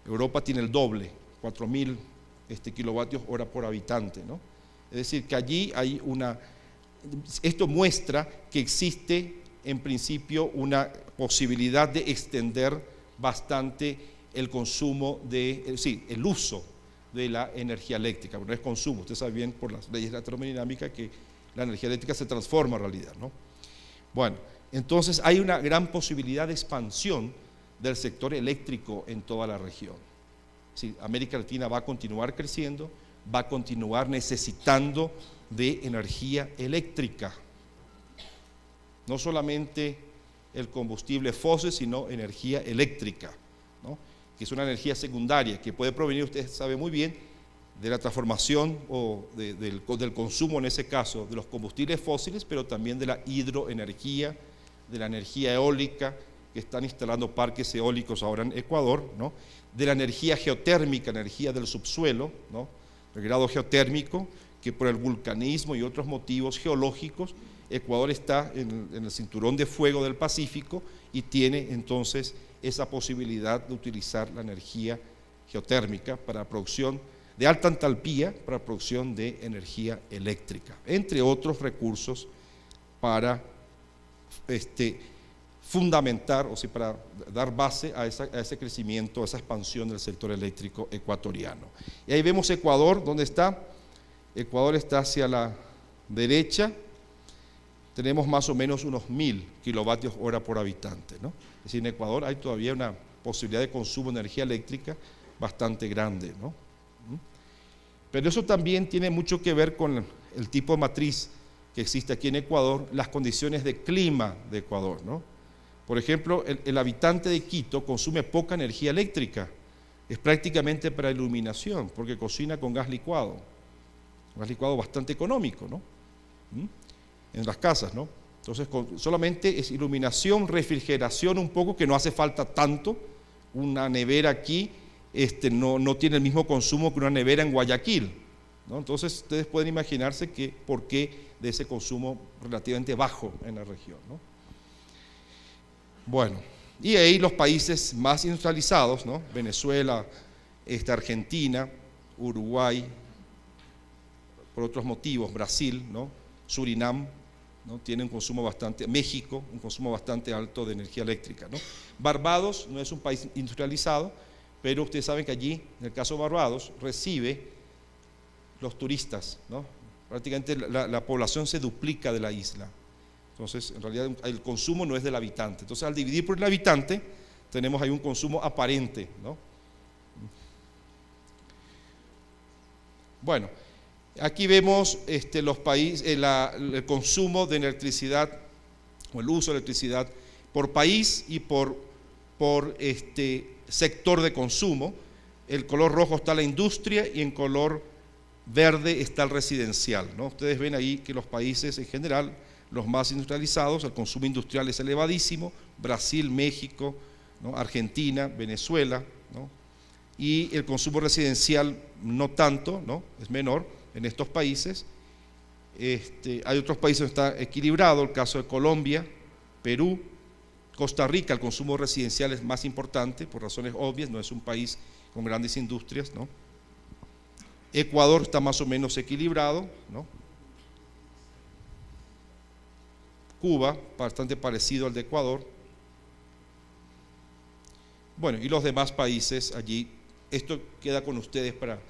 Europa tiene el doble, 4.000 kilovatios hora por habitante, ¿no? Es decir, que allí hay esto muestra que existe en principio una posibilidad de extender bastante el consumo el uso de la energía eléctrica, pero no es consumo, usted sabe bien por las leyes de la termodinámica que la energía eléctrica se transforma en realidad, ¿no? Bueno, entonces hay una gran posibilidad de expansión del sector eléctrico en toda la región. Sí, América Latina va a continuar creciendo, va a continuar necesitando de energía eléctrica. No solamente el combustible fósil, sino energía eléctrica, ¿no? Que es una energía secundaria que puede provenir, usted sabe muy bien, de la transformación o del consumo, en ese caso, de los combustibles fósiles, pero también de la hidroenergía, de la energía eólica, que están instalando parques eólicos ahora en Ecuador, ¿no? De la energía geotérmica, energía del subsuelo, ¿no? El grado geotérmico, que por el vulcanismo y otros motivos geológicos, Ecuador está en el cinturón de fuego del Pacífico y tiene entonces esa posibilidad de utilizar la energía geotérmica para producción de alta entalpía, para producción de energía eléctrica, entre otros recursos para fundamentar, o sea, para dar base a ese crecimiento, a esa expansión del sector eléctrico ecuatoriano. Y ahí vemos Ecuador, ¿dónde está? Ecuador está hacia la derecha, tenemos más o menos unos 1.000 kilovatios hora por habitante, ¿no? Es decir, en Ecuador hay todavía una posibilidad de consumo de energía eléctrica bastante grande, ¿no? Pero eso también tiene mucho que ver con el tipo de matriz que existe aquí en Ecuador, las condiciones de clima de Ecuador, ¿no? Por ejemplo, el habitante de Quito consume poca energía eléctrica, es prácticamente para iluminación, porque cocina con gas licuado bastante económico, ¿no? En las casas, ¿no? Entonces, solamente es iluminación, refrigeración un poco, que no hace falta tanto. Una nevera aquí no tiene el mismo consumo que una nevera en Guayaquil, ¿no? Entonces, ustedes pueden imaginarse por qué de ese consumo relativamente bajo en la región, ¿no? Bueno, y ahí los países más industrializados, ¿no? Venezuela, Argentina, Uruguay, por otros motivos, Brasil, ¿no? Surinam, ¿no? Tiene un consumo bastante, México, un consumo bastante alto de energía eléctrica, ¿no? Barbados no es un país industrializado, pero ustedes saben que allí, en el caso de Barbados, recibe los turistas, ¿no? Prácticamente la población se duplica de la isla. Entonces, en realidad el consumo no es del habitante. Entonces, al dividir por el habitante, tenemos ahí un consumo aparente, ¿no? Bueno, aquí vemos los países, el consumo de electricidad o el uso de electricidad por país y por sector de consumo. El color rojo está la industria y en color verde está el residencial, ¿no? Ustedes ven ahí que los países en general, los más industrializados, el consumo industrial es elevadísimo: Brasil, México, ¿no? Argentina, Venezuela, ¿no? Y el consumo residencial no tanto, ¿no? Es menor en estos países. Hay otros países donde está equilibrado, el caso de Colombia, Perú, Costa Rica. El consumo residencial es más importante por razones obvias, no es un país con grandes industrias, ¿no? Ecuador está más o menos equilibrado, ¿no? Cuba, bastante parecido al de Ecuador. Bueno, y los demás países allí, esto queda con ustedes para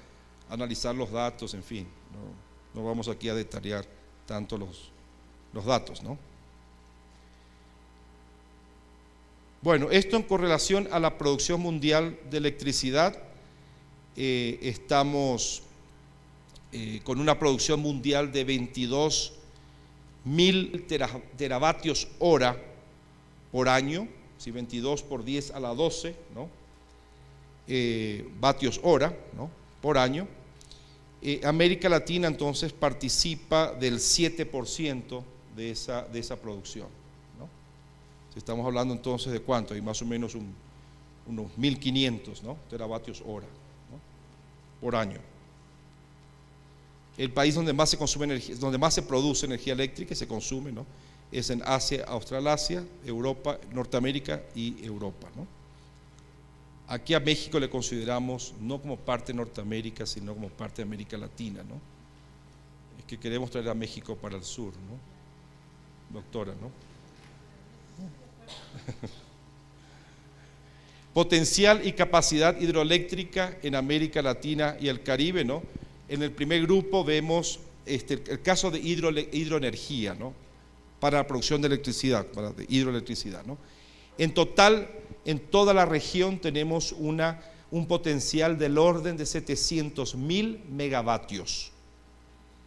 analizar los datos, en fin, no vamos aquí a detallar tanto los datos, ¿no? Bueno, esto en correlación a la producción mundial de electricidad, estamos con una producción mundial de 22.000 teravatios hora por año, si 22 por 10 a la 12, ¿no? Vatios hora, ¿no? Por año. América Latina entonces participa del 7% de esa producción, ¿no? Si estamos hablando entonces de cuánto, hay más o menos unos 1.500, ¿no? Teravatios hora, ¿no? Por año. El país donde más se consume energía, donde más se produce energía eléctrica y se consume, ¿no? Es en Asia, Australasia, Europa, Norteamérica y Europa, ¿no? Aquí a México le consideramos no como parte de Norteamérica, sino como parte de América Latina, ¿no? Es que queremos traer a México para el sur, ¿no? Doctora, ¿no? Potencial y capacidad hidroeléctrica en América Latina y el Caribe, ¿no? En el primer grupo vemos el caso de hidroenergía, ¿no? Para la producción de electricidad, de hidroelectricidad, ¿no? En total, en toda la región tenemos un potencial del orden de 700.000 megavatios.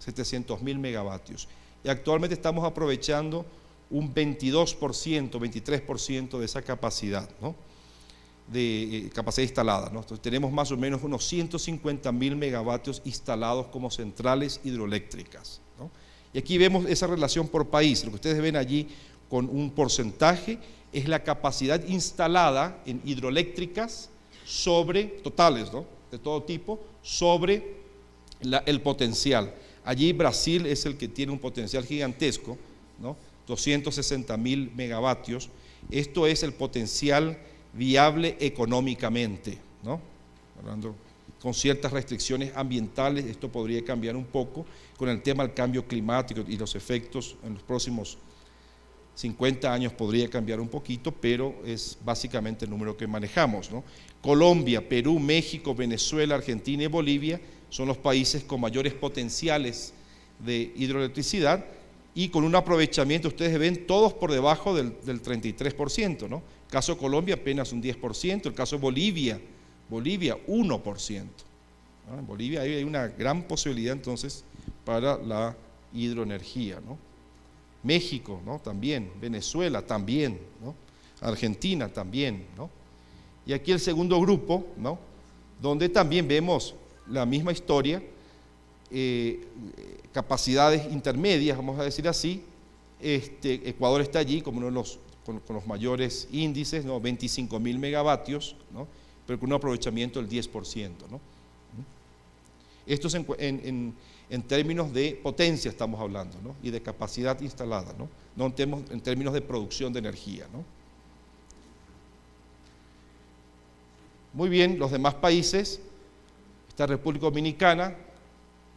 700.000 megavatios. Y actualmente estamos aprovechando un 22%, 23% de esa capacidad, ¿no? De capacidad instalada, ¿no? Entonces tenemos más o menos unos 150.000 megavatios instalados como centrales hidroeléctricas, ¿no? Y aquí vemos esa relación por país. Lo que ustedes ven allí con un porcentaje es la capacidad instalada en hidroeléctricas sobre, totales, ¿no? De todo tipo, sobre el potencial. Allí Brasil es el que tiene un potencial gigantesco, ¿no? 260.000 megavatios. Esto es el potencial viable económicamente, ¿no? Hablando con ciertas restricciones ambientales, esto podría cambiar un poco con el tema del cambio climático y los efectos en los próximos 50 años podría cambiar un poquito, pero es básicamente el número que manejamos, ¿no? Colombia, Perú, México, Venezuela, Argentina y Bolivia son los países con mayores potenciales de hidroelectricidad y con un aprovechamiento, ustedes ven, todos por debajo del 33%, ¿no? El caso de Colombia apenas un 10%, el caso de Bolivia 1%. ¿No? En Bolivia hay una gran posibilidad entonces para la hidroenergía, ¿no? México, ¿no? También, Venezuela también, ¿no? Argentina también, ¿no? Y aquí el segundo grupo, ¿no? Donde también vemos la misma historia, capacidades intermedias, vamos a decir así. Ecuador está allí como uno de los con los mayores índices, ¿no? 25.000 megavatios, ¿no? Pero con un aprovechamiento del 10%, ¿no? Esto es en términos de potencia estamos hablando, ¿no? Y de capacidad instalada, ¿no? No en términos de producción de energía, ¿no? Muy bien, los demás países, esta República Dominicana,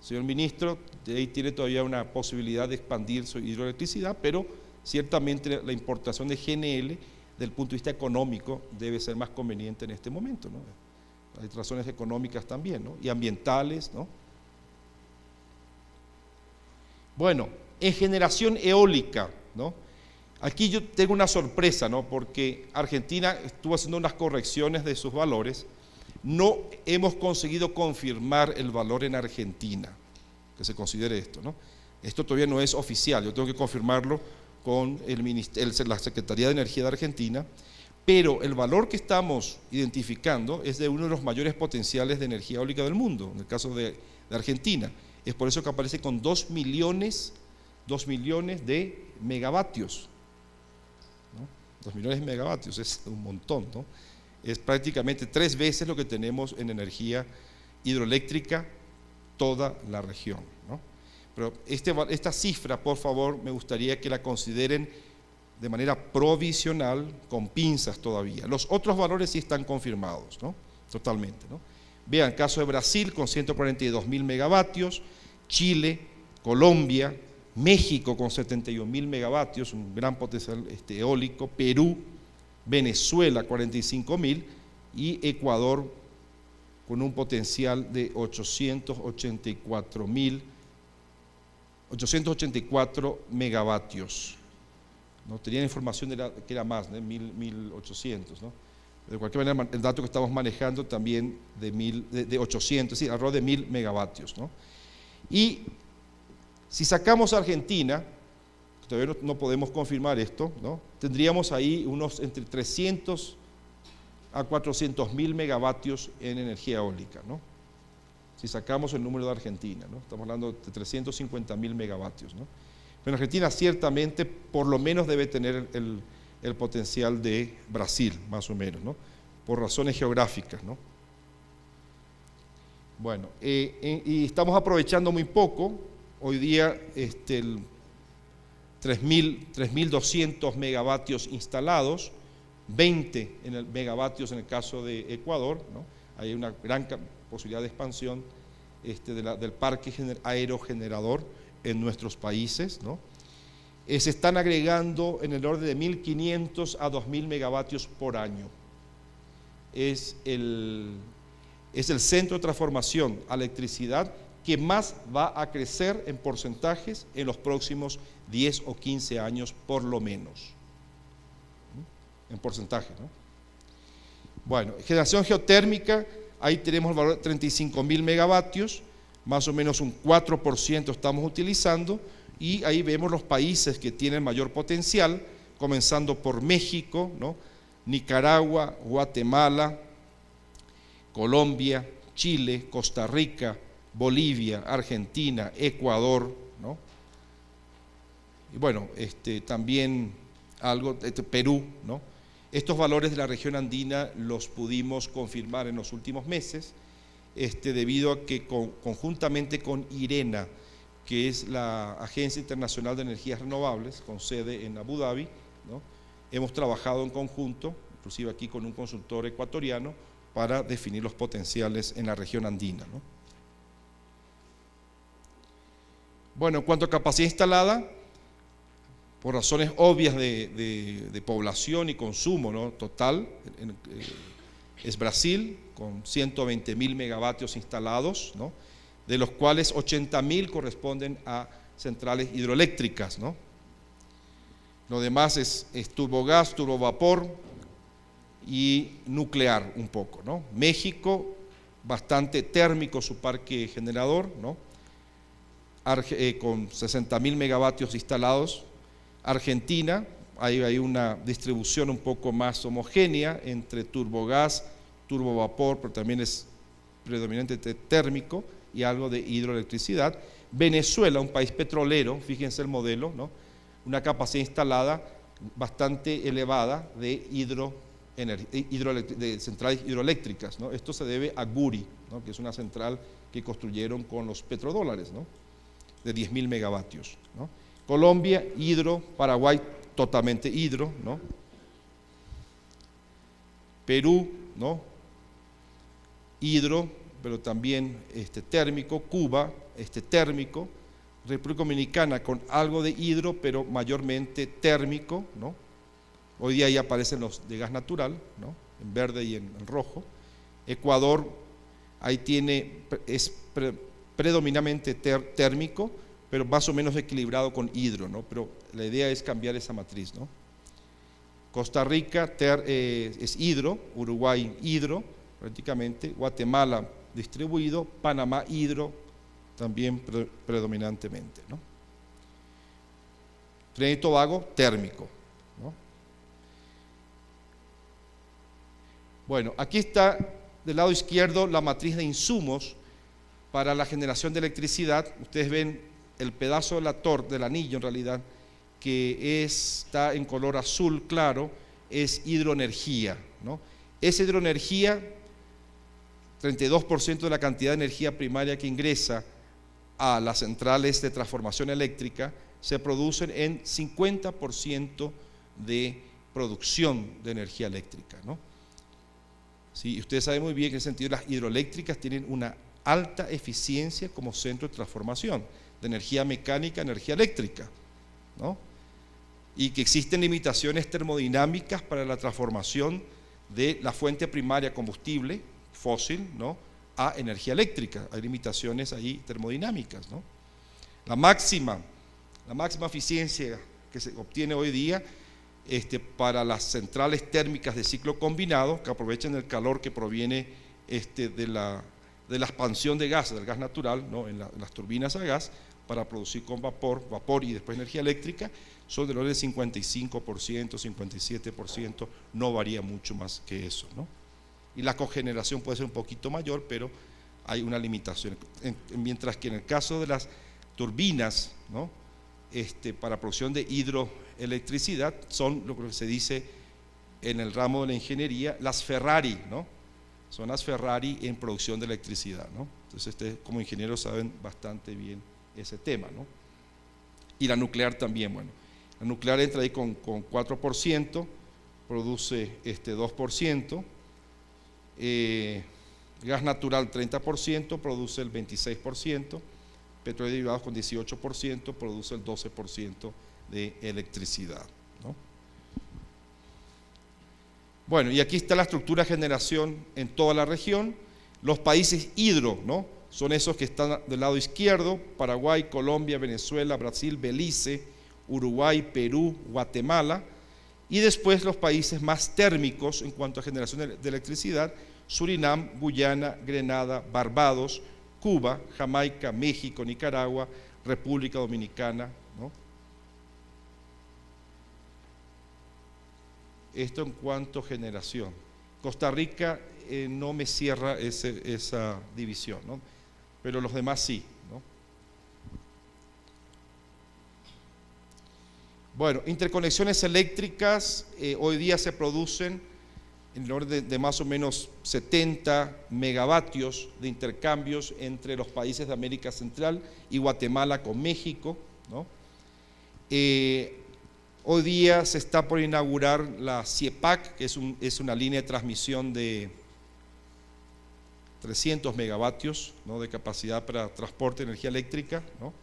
señor ministro, de ahí tiene todavía una posibilidad de expandir su hidroelectricidad, pero ciertamente la importación de GNL, desde el punto de vista económico, debe ser más conveniente en este momento, ¿no? Hay razones económicas también, ¿no? Y ambientales, ¿no? Bueno, en generación eólica, ¿no? Aquí yo tengo una sorpresa, ¿no? Porque Argentina estuvo haciendo unas correcciones de sus valores. No hemos conseguido confirmar el valor en Argentina, que se considere esto, ¿no? Esto todavía no es oficial, yo tengo que confirmarlo con la Secretaría de Energía de Argentina, pero el valor que estamos identificando es de uno de los mayores potenciales de energía eólica del mundo, en el caso de Argentina. Es por eso que aparece con 2 millones de megavatios, ¿no? 2 millones de megavatios es un montón, ¿no? Es prácticamente 3 veces lo que tenemos en energía hidroeléctrica toda la región, ¿no? Pero esta cifra, por favor, me gustaría que la consideren de manera provisional, con pinzas todavía. Los otros valores sí están confirmados, ¿no? Totalmente, ¿no? Vean, caso de Brasil con 142.000 megavatios, Chile, Colombia, México con 71.000 megavatios, un gran potencial eólico, Perú, Venezuela 45.000 y Ecuador con un potencial de 884.000 884 megavatios. ¿No? Tenían información que era más, ¿no? 1800, ¿no? De cualquier manera, el dato que estamos manejando también de 800, sí, alrededor de 1000 megavatios, ¿no? Y si sacamos a Argentina, todavía no podemos confirmar esto, ¿no? Tendríamos ahí unos entre 300 a 400 mil megavatios en energía eólica, ¿no? Si sacamos el número de Argentina, ¿no? Estamos hablando de 350 mil megavatios, ¿no? Pero Argentina ciertamente por lo menos debe tener el potencial de Brasil, más o menos, ¿no? Por razones geográficas, ¿no? Bueno, y estamos aprovechando muy poco. Hoy día 3.200 megavatios instalados, 20 megavatios en el caso de Ecuador, ¿no? Hay una gran posibilidad de expansión del parque aerogenerador en nuestros países, ¿no? Se están agregando en el orden de 1.500 a 2.000 megavatios por año. Es el centro de transformación a electricidad que más va a crecer en porcentajes en los próximos 10 o 15 años por lo menos. En porcentaje, ¿no? Bueno, generación geotérmica, ahí tenemos el valor de 35.000 megavatios, más o menos un 4% estamos utilizando, y ahí vemos los países que tienen mayor potencial, comenzando por México, ¿no? Nicaragua, Guatemala, Colombia, Chile, Costa Rica, Bolivia, Argentina, Ecuador, ¿no? Y bueno, también algo, Perú, ¿no? Estos valores de la región andina los pudimos confirmar en los últimos meses, debido a que conjuntamente con IRENA, que es la Agencia Internacional de Energías Renovables, con sede en Abu Dhabi, ¿no? Hemos trabajado en conjunto, inclusive aquí con un consultor ecuatoriano, para definir los potenciales en la región andina, ¿no? Bueno, en cuanto a capacidad instalada, por razones obvias de población y consumo, ¿no? Total, es Brasil, con 120.000 megavatios instalados, ¿no? De los cuales 80.000 corresponden a centrales hidroeléctricas, ¿no? Lo demás es turbogás, turbovapor y nuclear un poco, ¿no? México, bastante térmico su parque generador, ¿no? Con 60.000 megavatios instalados. Argentina, hay una distribución un poco más homogénea entre turbogás, turbovapor, pero también es predominantemente térmico y algo de hidroelectricidad. Venezuela, un país petrolero, fíjense el modelo, ¿no? Una capacidad instalada bastante elevada de centrales hidroeléctricas, ¿no? Esto se debe a Guri, ¿no? Que es una central que construyeron con los petrodólares, ¿no? De 10.000 megavatios, ¿no? Colombia, hidro. Paraguay, totalmente hidro, ¿no? Perú, ¿no? Hidro, pero también térmico. Cuba, térmico. República Dominicana con algo de hidro, pero mayormente térmico, ¿no? Hoy día ya aparecen los de gas natural, ¿no? En verde y en rojo. Ecuador, ahí es predominantemente térmico, pero más o menos equilibrado con hidro, ¿no? Pero la idea es cambiar esa matriz, ¿no? Costa Rica es hidro, Uruguay hidro, prácticamente, Guatemala distribuido, Panamá hidro, también predominantemente, ¿no? Trinidad y Tobago térmico, ¿no? Bueno, aquí está del lado izquierdo la matriz de insumos para la generación de electricidad. Ustedes ven el pedazo del anillo en realidad, que está en color azul claro, es hidroenergía, ¿no? Esa hidroenergía, 32% de la cantidad de energía primaria que ingresa a las centrales de transformación eléctrica, se producen en 50% de producción de energía eléctrica, ¿no? Sí, ustedes saben muy bien que en ese sentido las hidroeléctricas tienen una alta eficiencia como centro de transformación de energía mecánica a energía eléctrica, ¿no? Y que existen limitaciones termodinámicas para la transformación de la fuente primaria combustible fósil, ¿no? A energía eléctrica. Hay limitaciones ahí termodinámicas, ¿no? La máxima eficiencia que se obtiene hoy día para las centrales térmicas de ciclo combinado, que aprovechan el calor que proviene de la expansión de gas, del gas natural, ¿no? en las turbinas a gas, para producir con vapor y después energía eléctrica, son del orden del 55%, 57%, no varía mucho más que eso, ¿no? Y la cogeneración puede ser un poquito mayor, pero hay una limitación. Mientras que en el caso de las turbinas, ¿no? Para producción de hidroelectricidad, son lo que se dice en el ramo de la ingeniería, las Ferrari, ¿no? Son las Ferrari en producción de electricidad, ¿no? Entonces ustedes como ingenieros saben bastante bien ese tema, ¿no? Y la nuclear también, bueno, la nuclear entra ahí con 4%, produce 2%, gas natural 30%, produce el 26%, petróleo derivados con 18%, produce el 12% de electricidad, ¿no? Bueno, y aquí está la estructura de generación en toda la región. Los países hidro, ¿no? Son esos que están del lado izquierdo: Paraguay, Colombia, Venezuela, Brasil, Belice, Uruguay, Perú, Guatemala. Y después los países más térmicos en cuanto a generación de electricidad: Surinam, Guyana, Grenada, Barbados, Cuba, Jamaica, México, Nicaragua, República Dominicana, ¿no? Esto en cuanto a generación. Costa Rica no me cierra esa división, ¿no? Pero los demás sí, ¿no? Bueno, interconexiones eléctricas hoy día se producen en el orden de más o menos 70 megavatios de intercambios entre los países de América Central y Guatemala con México, ¿no? Hoy día se está por inaugurar la CIEPAC, que es una línea de transmisión de 300 megavatios, ¿no? de capacidad para transporte de energía eléctrica, ¿no?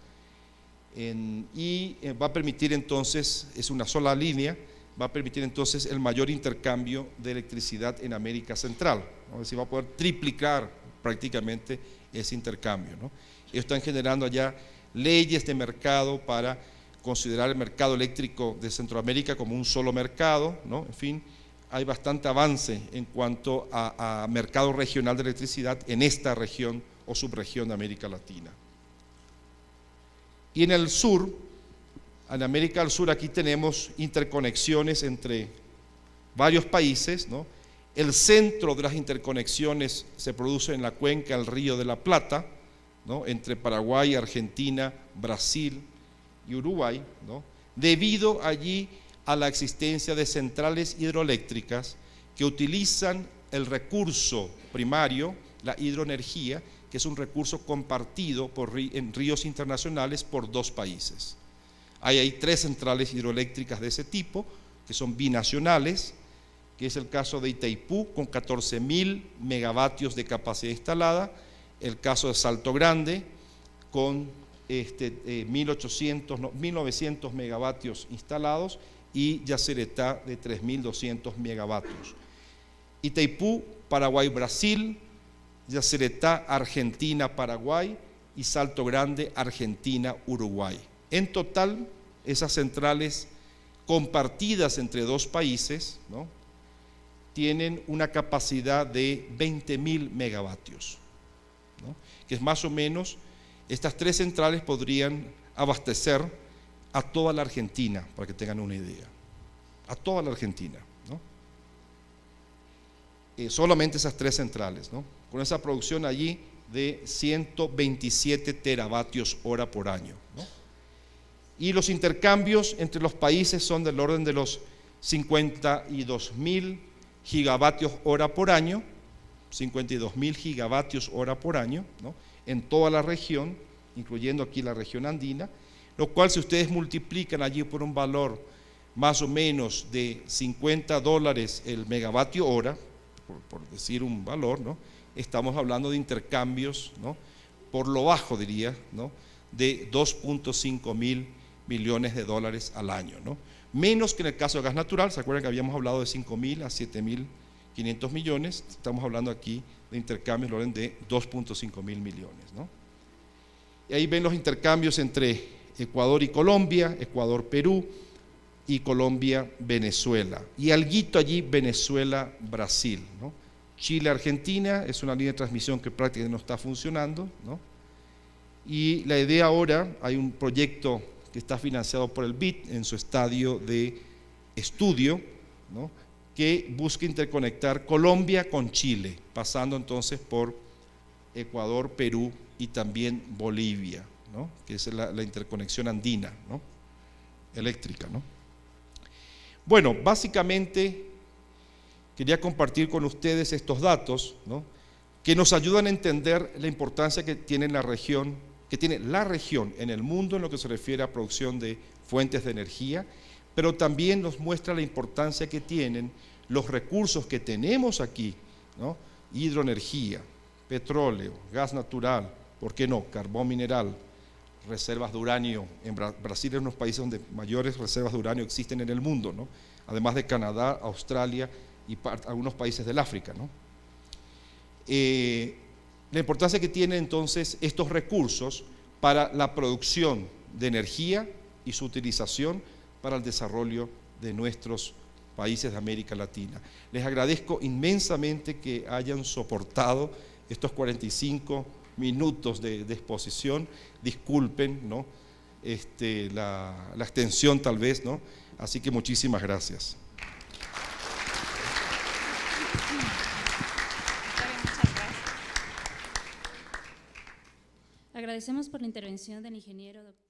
Y va a permitir entonces, es una sola línea, va a permitir entonces el mayor intercambio de electricidad en América Central, ¿no? Es decir, va a poder triplicar prácticamente ese intercambio, ¿no? Ellos están generando allá leyes de mercado para considerar el mercado eléctrico de Centroamérica como un solo mercado, ¿no? En fin, hay bastante avance en cuanto a mercado regional de electricidad en esta región o subregión de América Latina. Y en el sur, en América del Sur, aquí tenemos interconexiones entre varios países, ¿no? El centro de las interconexiones se produce en la cuenca del Río de la Plata, ¿no? Entre Paraguay, Argentina, Brasil y Uruguay, ¿no? Debido allí a la existencia de centrales hidroeléctricas que utilizan el recurso primario, la hidroenergía, que es un recurso compartido en ríos internacionales por dos países. Hay 3 centrales hidroeléctricas de ese tipo, que son binacionales, que es el caso de Itaipú, con 14.000 megavatios de capacidad instalada, el caso de Salto Grande, con 1.900 megavatios instalados, y Yacyretá de 3.200 megavatios. Itaipú, Paraguay, Brasil; Yacyretá, Argentina, Paraguay; y Salto Grande, Argentina, Uruguay. En total, esas centrales compartidas entre dos países, ¿no? tienen una capacidad de 20.000 megavatios, ¿no? Que es más o menos, estas 3 centrales podrían abastecer a toda la Argentina, para que tengan una idea, a toda la Argentina, ¿no? Solamente esas 3 centrales, ¿no? Con esa producción allí de 127 teravatios hora por año, ¿no? Y los intercambios entre los países son del orden de los 52.000 gigavatios hora por año, 52.000 gigavatios hora por año, ¿no? En toda la región, incluyendo aquí la región andina, lo cual, si ustedes multiplican allí por un valor más o menos de $50 el megavatio hora, por decir un valor, ¿no? Estamos hablando de intercambios, ¿no? Por lo bajo diría, ¿no? De 2.5 mil millones de dólares al año, ¿no? Menos que en el caso de gas natural. ¿Se acuerdan que habíamos hablado de 5.000 a 7.500 millones? Estamos hablando aquí de intercambios del orden de 2.5 mil millones, ¿no? Y ahí ven los intercambios entre Ecuador y Colombia, Ecuador-Perú y Colombia-Venezuela. Y alguito allí Venezuela-Brasil, ¿no? Chile-Argentina es una línea de transmisión que prácticamente no está funcionando, ¿no? Y la idea ahora, hay un proyecto que está financiado por el BID en su estadio de estudio, ¿no?, que busca interconectar Colombia con Chile, pasando entonces por Ecuador, Perú y también Bolivia, ¿no?, que es la interconexión andina, ¿no?, eléctrica, ¿no? Bueno, básicamente quería compartir con ustedes estos datos, ¿no?, que nos ayudan a entender la importancia que tiene la región en el mundo en lo que se refiere a producción de fuentes de energía, pero también nos muestra la importancia que tienen los recursos que tenemos aquí, ¿no?, hidroenergía, petróleo, gas natural, ¿por qué no?, carbón mineral, reservas de uranio. En Brasil es uno de los países donde mayores reservas de uranio existen en el mundo, ¿no?, además de Canadá, Australia y algunos países del África, ¿no? La importancia que tienen entonces estos recursos para la producción de energía y su utilización para el desarrollo de nuestros países de América Latina. Les agradezco inmensamente que hayan soportado estos 45 minutos de exposición. Disculpen, ¿no?, la extensión tal vez, ¿no? Así que muchísimas gracias. Agradecemos por la intervención del ingeniero Dr.